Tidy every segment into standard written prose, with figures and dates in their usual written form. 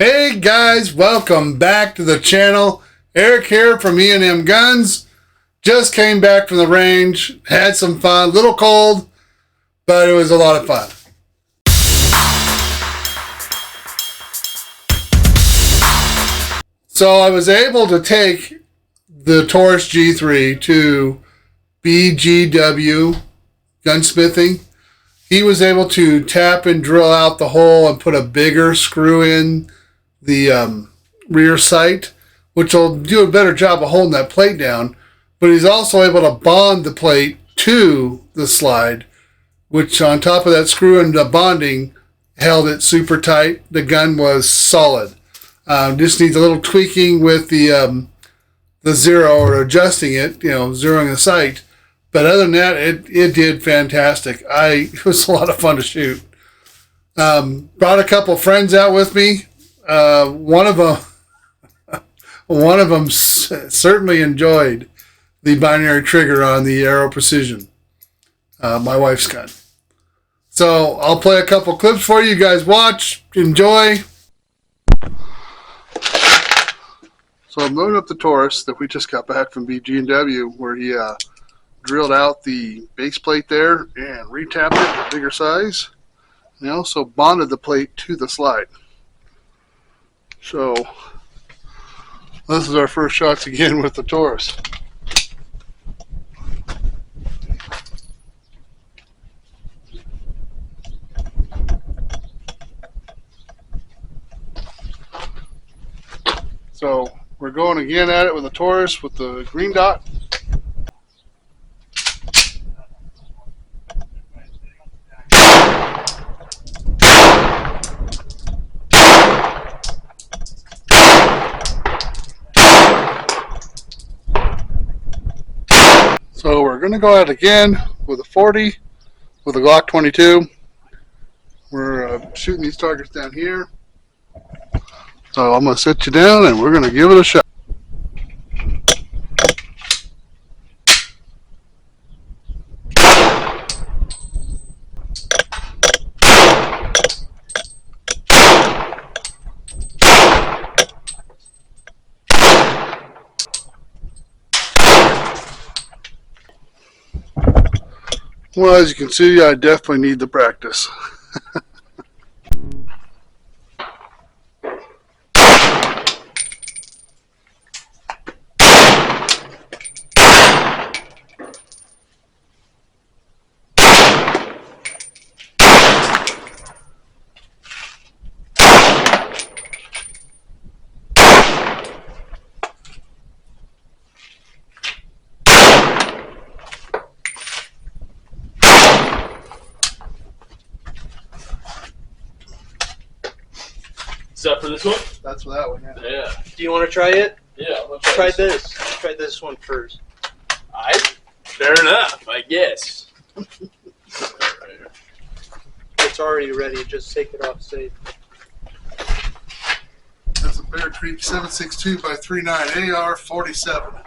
Hey guys, welcome back to the channel. Eric here from E&M Guns. Just came back from the range, had some fun, a little cold, but it was a lot of fun. So I was able to take the Taurus G3 to BGW gunsmithing. He was able to tap and drill out the hole and put a bigger screw in the rear sight, which will do a better job of holding that plate down. But he's also able to bond the plate to the slide, which on top of that screw and the bonding held it super tight. The gun was solid. Just needs a little tweaking with the zero, or adjusting it, zeroing the sight. But other than that, it did fantastic. It was a lot of fun to shoot. Brought a couple friends out with me. One of them certainly enjoyed the binary trigger on the Aero Precision, my wife's gun. So I'll play a couple clips for you guys. Watch, enjoy. So I'm loading up the Taurus that we just got back from BG&W, where he drilled out the base plate there and retapped it to a bigger size. And also bonded the plate to the slide. So this is our first shots again with the Taurus. So we're going again at it with the Taurus with the green dot. So we're going to go out again with a 40 with a Glock 22. We're shooting these targets down here. So I'm going to sit you down and we're going to give it a shot. Well, as you can see, I definitely need the practice. Is that for this one? That's for that one, yeah. Do you want to try it? Yeah, I'm gonna Try this. Try this one first. Fair enough, I guess. It's already ready. Just take it off safe. That's a Bear Creek 7.62 by 3.9 AR-47.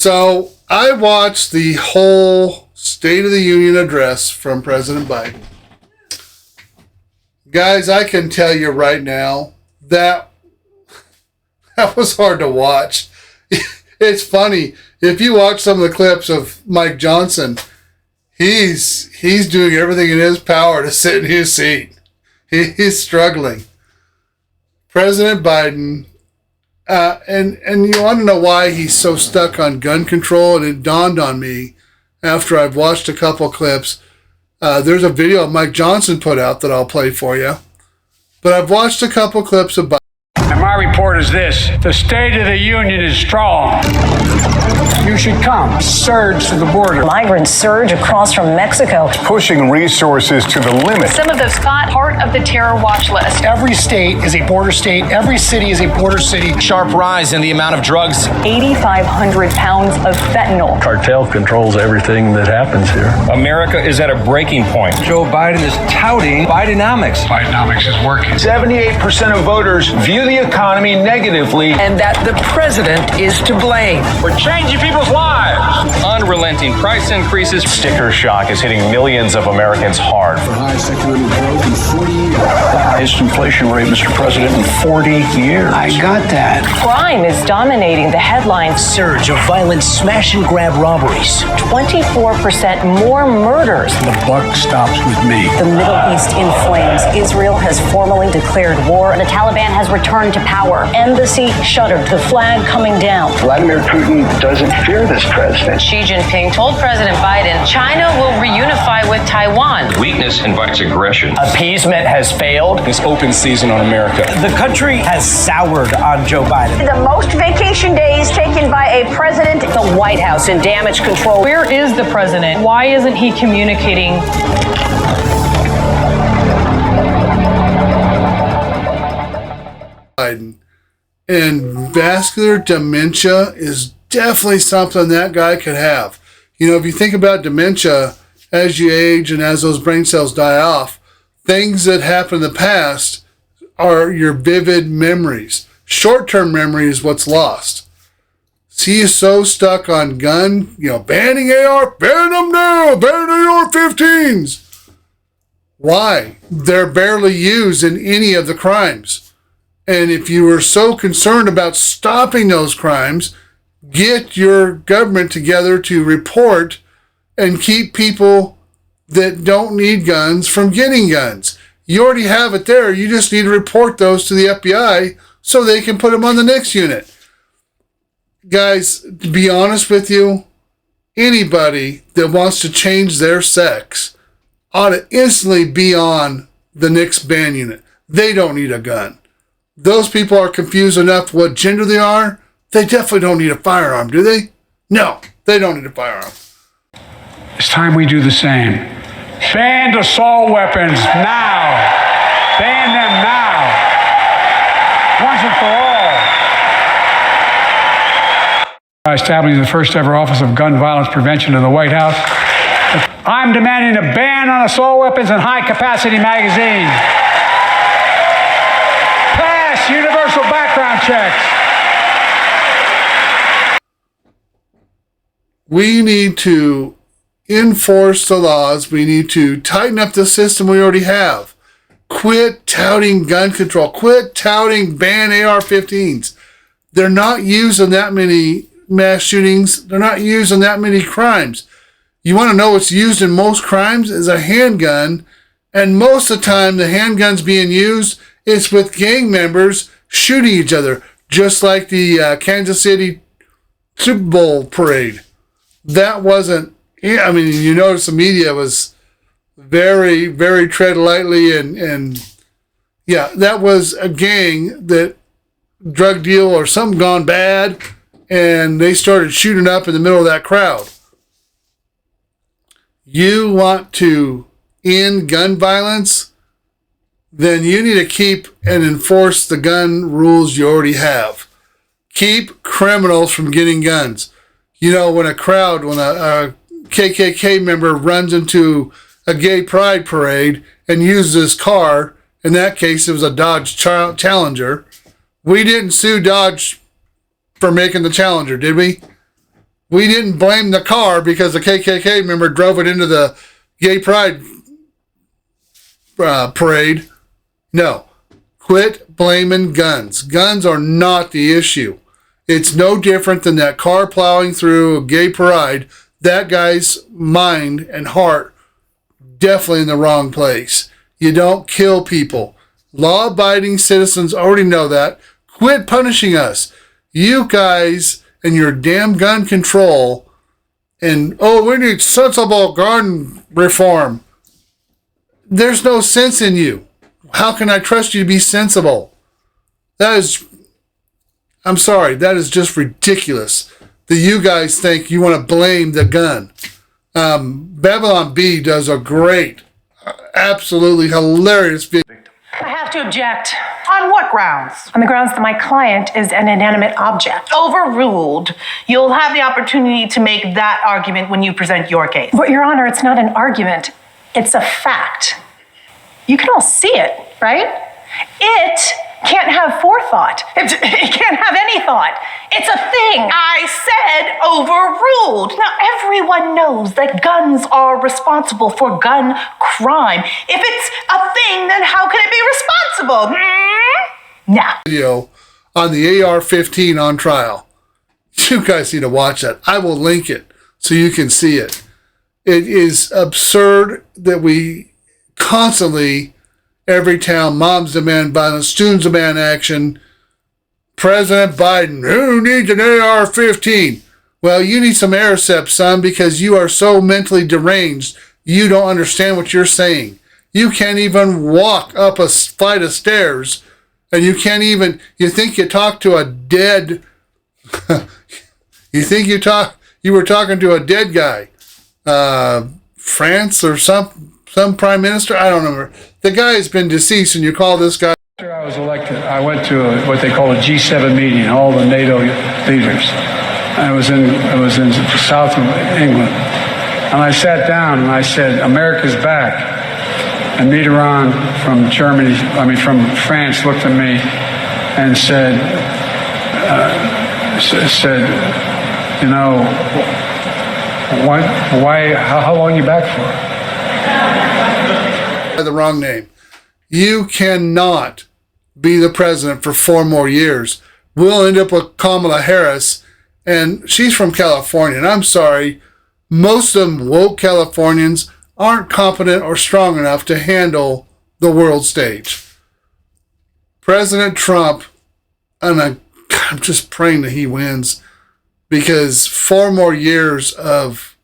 So I watched the whole State of the Union address from President Biden. Guys, I can tell you right now that was hard to watch. It's funny. If you watch some of the clips of Mike Johnson, he's doing everything in his power to sit in his seat. He's struggling. President Biden, and you want to know why he's so stuck on gun control, and it dawned on me after I've watched a couple clips. There's a video Mike Johnson put out that I'll play for you. But I've watched a couple clips of Biden. And my report is this: the State of the Union is strong. You should come. Surge to the border. Migrants surge across from Mexico, pushing resources to the limit. Some of those caught part of the terror watch list. Every state is a border state. Every city is a border city. Sharp rise in the amount of drugs. 8,500 pounds of fentanyl. Cartel controls everything that happens here. America is at a breaking point. Joe Biden is touting Bidenomics. Bidenomics is working. 78% of voters view the economy negatively, And that the president is to blame. We're changing people's lives. Unrelenting price increases. sticker shock is hitting millions of Americans hard. The highest economic growth in 40 years. The highest inflation rate, Mr. President, in 40 years. I got that. Crime is dominating the headlines. Surge of violent smash and grab robberies. 24% more murders. The buck stops with me. The Middle East in flames. Israel has formally declared war. The Taliban has returned to power. Embassy shuttered. The flag coming down. Vladimir Putin doesn't fear this president. Xi Jinping told President Biden China will reunify with Taiwan. Weakness invites aggression. Appeasement has failed. It's open season on America. The country has soured on Joe Biden. The most vacation days taken by a president. The White House in damage control. Where is the president? Why isn't he communicating? Biden. And vascular dementia is definitely something that guy could have. You know, if you think about dementia, as you age and as those brain cells die off, things that happened in the past are your vivid memories. Short-term memory is what's lost. He is so stuck on gun, banning AR, ban them now, ban AR-15s. Why? They're barely used in any of the crimes. And if you are so concerned about stopping those crimes, get your government together to report and keep people that don't need guns from getting guns. You already have it there. You just need to report those to the FBI so they can put them on the next unit. Guys, to be honest with you, anybody that wants to change their sex ought to instantly be on the next ban unit. They don't need a gun. Those people are confused enough what gender they are. They definitely don't need a firearm, do they? No, they don't need a firearm. It's time we do the same. Ban assault weapons now. Ban them now. Once and for all. By establishing the first ever Office of Gun Violence Prevention in the White House, I'm demanding a ban on assault weapons and high-capacity magazines. Pass universal background checks. We need to enforce the laws. We need to tighten up the system we already have. Quit touting gun control. Quit touting ban AR-15s. They're not used in that many mass shootings. They're not used in that many crimes. You want to know what's used in most crimes is a handgun. And most of the time, the handguns being used is with gang members shooting each other, just like the Kansas City Super Bowl parade. That wasn't, you notice the media was very, very tread lightly, and that was a gang that drug deal or something gone bad, and they started shooting up in the middle of that crowd. You want to end gun violence, then you need to keep and enforce the gun rules you already have. Keep criminals from getting guns. When a KKK member runs into a gay pride parade and uses his car, in that case it was a Dodge Challenger, we didn't sue Dodge for making the Challenger, did we? We didn't blame the car because the KKK member drove it into the gay pride parade. No. Quit blaming guns. Guns are not the issue. It's no different than that car plowing through a gay parade. That guy's mind and heart definitely in the wrong place. You don't kill people. Law-abiding citizens already know that. Quit punishing us. You guys and your damn gun control and, we need sensible gun reform. There's no sense in you. How can I trust you to be sensible? I'm sorry, that is just ridiculous that you guys think you want to blame the gun. Babylon B does a great, absolutely hilarious video. I have to object. On what grounds? On the grounds that my client is an inanimate object. Overruled. You'll have the opportunity to make that argument when you present your case. But, Your Honor, it's not an argument. It's a fact. You can all see it, right? It can't have forethought. It can't have any thought. It's a thing. I said overruled. Now, everyone knows that guns are responsible for gun crime. If it's a thing, then how can it be responsible? Nah. Video on the AR-15 on trial. You guys need to watch that. I will link it so you can see it. It is absurd that we constantly, every town, moms demand violence, students demand action. President Biden, who needs an AR-15? Well, you need some Aricept, son, because you are so mentally deranged, you don't understand what you're saying. You can't even walk up a flight of stairs, and you can't even, you think you talk to a dead, you were talking to a dead guy. France or some prime minister? I don't know. The guy has been deceased, and you call this guy. After I was elected, I went to what they call a G7 meeting, all the NATO leaders. I was in the south of England. And I sat down and I said, America's back. And Mitterrand from France looked at me and said, you know, why, how long are you back for? The wrong name. You cannot be the president for 4 more years. We'll end up with Kamala Harris, and she's from California. And I'm sorry, most of them woke Californians aren't competent or strong enough to handle the world stage. President Trump, and I'm just praying that he wins, because 4 more years of,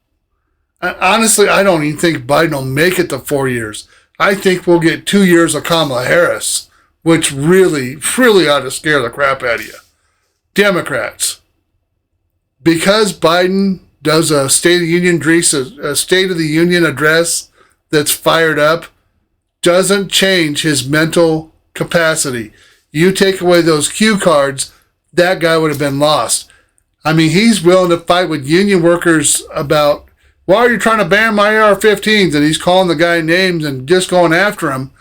honestly, I don't even think Biden will make it to 4 years. I think we'll get 2 years of Kamala Harris, which really, really ought to scare the crap out of you. Democrats, because Biden does a State of the Union address that's fired up, doesn't change his mental capacity. You take away those cue cards, that guy would have been lost. I mean, he's willing to fight with union workers about, why are you trying to ban my AR-15s? And he's calling the guy names and just going after him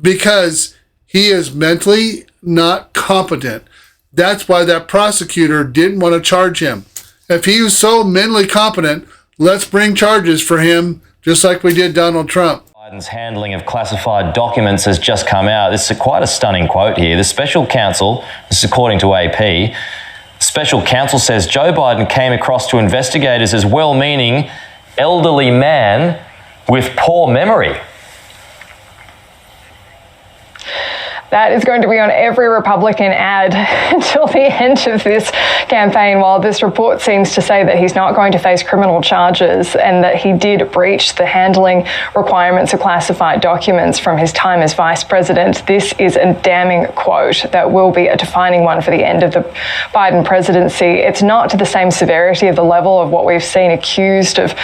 because he is mentally not competent. That's why that prosecutor didn't want to charge him. If he was so mentally competent, let's bring charges for him, just like we did Donald Trump. Biden's handling of classified documents has just come out. This is quite a stunning quote here. The special counsel, this is according to AP, special counsel says Joe Biden came across to investigators as well-meaning elderly man with poor memory. That is going to be on every Republican ad until the end of this campaign, while this report seems to say that he's not going to face criminal charges and that he did breach the handling requirements of classified documents from his time as vice president. This is a damning quote that will be a defining one for the end of the Biden presidency. It's not to the same severity of the level of what we've seen accused of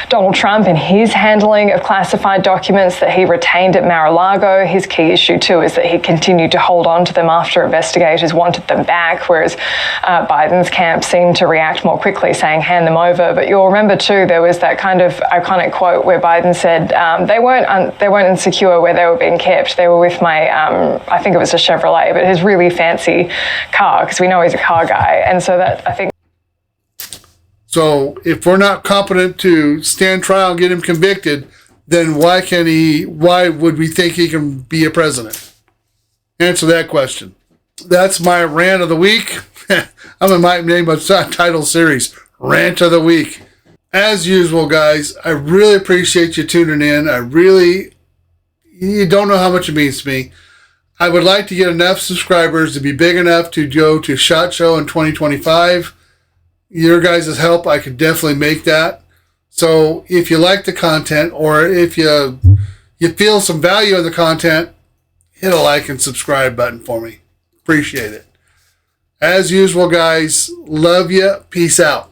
Donald Trump and his handling of classified documents that he retained at Mar-a-Lago. His key issue, too, is that he continued to hold on to them after investigators wanted them back, whereas Biden's camp seemed to react more quickly, saying, hand them over. But you'll remember, too, there was that kind of iconic quote where Biden said they weren't insecure where they were being kept. They were with my, I think it was a Chevrolet, but his really fancy car, because we know he's a car guy. And so that, I think... So if we're not competent to stand trial and get him convicted, then why would we think he can be a president? answer that question. That's my rant of the week. I'm going to name a title series, Rant of the Week. As usual, guys, I really appreciate you tuning in. You don't know how much it means to me. I would like to get enough subscribers to be big enough to go to SHOT Show in 2025. Your guys' help, I could definitely make that. So if you like the content, or if you feel some value in the content, hit a like and subscribe button for me. Appreciate it. As usual, guys, love you. Peace out.